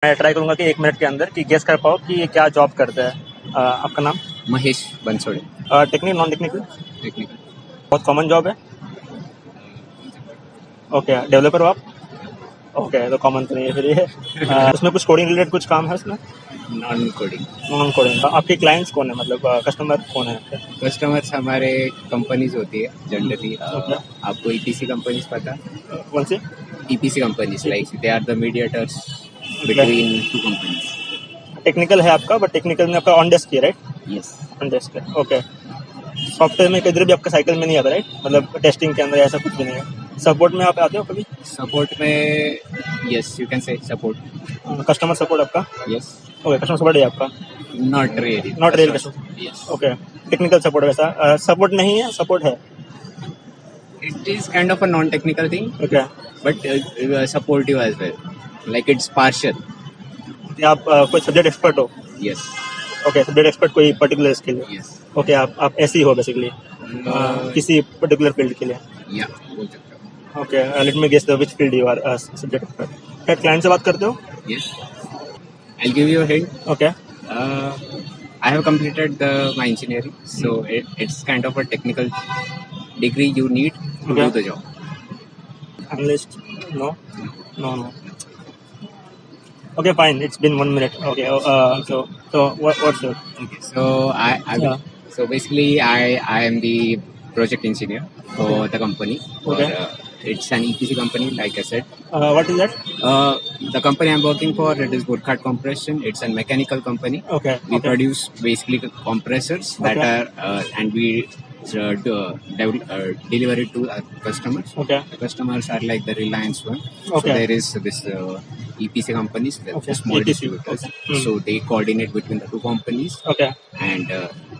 मैं ट्राई करूंगा कि 1 मिनट के अंदर कि गेस कर पाओ कि ये क्या जॉब करता है। आपका नाम? Mahesh Bansode. Technical non technical? Technical. बहुत कॉमन जॉब है। ओके, डेवलपर हो आप? ओके, तो कॉमन तो नहीं है फिर ये। उसमें कुछ कोडिंग रिलेटेड कुछ काम है उसमें? Non coding. Non coding. आपके क्लाइंट्स कौन है, मतलब कस्टमर कौन है आपके? कस्टमर्स हमारे कंपनीज होती है जनरली। Okay. आपको ईपीसी कंपनीज पता? कौन सी? EPC companies like they are the mediators Okay. Between two companies. Technical है आपका, बट टेक्निकल में आपका ऑन डेस्क है, राइट? यस। ऑन डेस्क है, ओके। सॉफ्टवेयर में किधर भी आपका साइकिल में नहीं आता, राइट? मतलब टेस्टिंग के अंदर ऐसा कुछ भी नहीं है। सपोर्ट में आप आते हो कभी? सपोर्ट में yes you can say support. Customer support आपका? यस। ओके, कस्टमर सपोर्ट है आपका? Not really. Not real customer. Yes. Okay, technical support वैसा सपोर्ट नहीं है, सपोर्ट है। It is kind of a non technical thing okay, but supportive as well, like it's partial. आप कोई subject expert हो? Yes. Okay, subject expert कोई particular इसके लिए? यस। ओके, आप ऐसी हो बेसिकली किसी पर्टिकुलर फील्ड के लिए? या बोल सकते हो। Okay, let me guess the which field you are subject expert. क्या क्लाइंट से बात करते हो? Yes. I'll give you a hint. Okay, I have completed my engineering, so it's kind of a technical degree you need to Okay. do the job. analyst? No, no. Okay, fine. It's been 1 minute. Okay, so what's your? Okay, so Yeah. so basically I am the project engineer for Okay. the company. Okay. It's an EPC company, like I said. What is that? The company I'm working for, it is Burkhardt Compression. It's a mechanical company. Okay. We Okay. produce basically compressors that Okay. are and we deliver it to our customers. Okay. The customers are like the Reliance one. Okay. So there is this EPC companies, the Okay. small EPC. distributors. Okay. So they coordinate between the two companies, Okay. and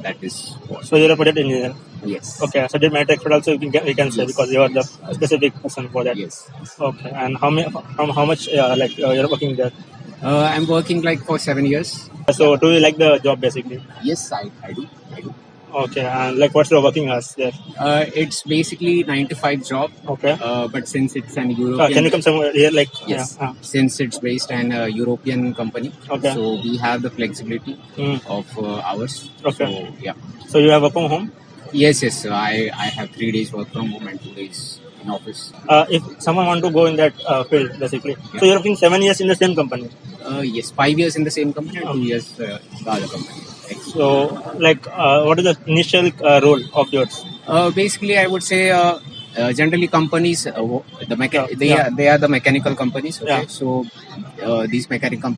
that is what. So you're a project engineer. Yes. Okay. Subject matter expert also we can say, Yes. because you are the Yes. specific person for that. Yes. Okay. And how much you're working there? I'm working like for 7 years. So do you like the job basically? Yes, I do. Okay. And like what's your working hours there? It's basically 9 to 5 job. Okay. But since it's an European, Can you come somewhere here? Like yes, yeah. since it's based on a European company, Okay. so we have the flexibility of hours. Okay. So yeah. So you have work from home? Yes. So I have 3 days work from home and 2 days in office. If someone want to go in that field basically, so you're working 7 years in the same company. Yes, 5 years in the same company and 2 years the other company. So like what is the initial role of yours? Basically, I would say generally companies, Yeah. they are the mechanical companies. Okay, Yeah. so these mechanical companies